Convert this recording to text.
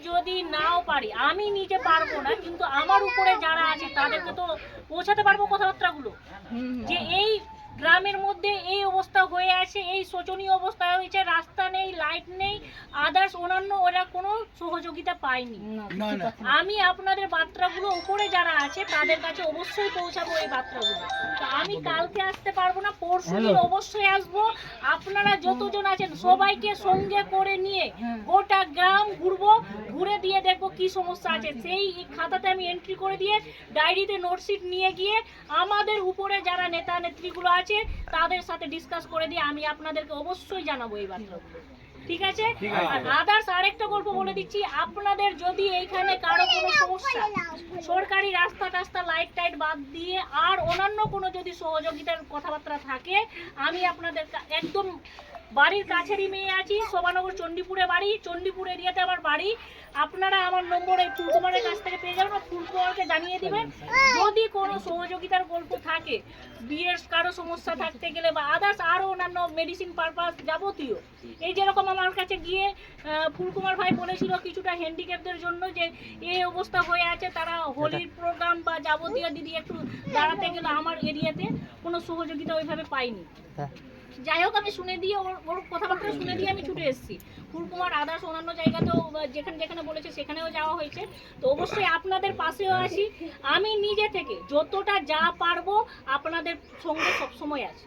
যদি নাও পারি, আমি নিজে পারবো না, কিন্তু আমার উপরে যারা আছে তাদেরকে তো পৌঁছাতে পারবো কথাবার্তাগুলো, যে এই গ্রামের মধ্যে এই অবস্থা হয়ে আছে, এই শোচনীয় অবস্থা হয়েছে, রাস্তা নেই, লাইট নেই, আদার্স অন্যান্য ওরা কোনো সহযোগিতা পায়নি। আমি আপনাদের বার্তাগুলো উপরে যারা আছে তাদের কাছে অবশ্যই পৌঁছাবো এই বার্তাগুলো। তো আমি কালকে আসতে পারবো না, পরশু দিন অবশ্যই আসবো। আপনারা যতজন আছেন সবাইকে সঙ্গে করে নিয়ে গোটা গ্রাম ঘুরবো, ঘুরে দিয়ে দেখবো কি সমস্যা আছে, সেই খাতাতে আমি এন্ট্রি করে দিয়ে ডায়েরিতে নোটশিট নিয়ে গিয়ে আমাদের উপরে যারা নেতা নেত্রীগুলো আছে তাদের সাথে ডিসকাস করে দিয়ে আমি আপনাদেরকে অবশ্যই জানাবো এই বার্তাগুলো। ঠিক আছে? আর আদার্স আরেকটা গল্প বলে দিচ্ছি, আপনাদের যদি এইখানে কারো কোনো সমস্যা, সরকারি রাস্তা টাস্তা লাইট টাইট বাদ দিয়ে আর অন্যান্য কোনো যদি সহযোগিতার কথাবার্তা থাকে, আমি আপনাদের একদম বাড়ির কাছেরই মেয়ে আছি, শোভানগর চণ্ডীপুরে বাড়ি, চণ্ডীপুর এরিয়াতে আমার বাড়ি। আপনারা আমার নম্বর এই ফুলকুমারের কাছ থেকে পেয়ে যাবেন, ফুলকুমারকে জানিয়ে দিবেন যদি কোনো সহযোগিতার গল্প থাকে, বিয়ের কারো সমস্যা থাকতে গেলে বা আদার্স আরও অন্যান্য মেডিসিন পারপাস যাবতীয়। এই যেরকম আমার কাছে গিয়ে ফুলকুমার ভাই বলেছিল কিছুটা হ্যান্ডিক্যাপদের জন্য যে এই অবস্থা হয়ে আছে, তারা হোলির প্রোগ্রাম বা যাবতীয় দিদি একটু দাঁড়াতে গেলে আমার এরিয়াতে কোনো সহযোগিতা ওইভাবে পাইনি। যাই হোক, আমি শুনে দিয়ে ওর কথাবার্তা শুনে দিয়ে আমি ছুটে এসেছি। ফুলকুমার আদার্স অন্যান্য জায়গাতেও যেখানে যেখানে বলেছে সেখানেও যাওয়া হয়েছে। তো অবশ্যই আপনাদের পাশেও আসি, আমি নিজে থেকে যতটা যা পারবো আপনাদের সঙ্গে সবসময় আছি।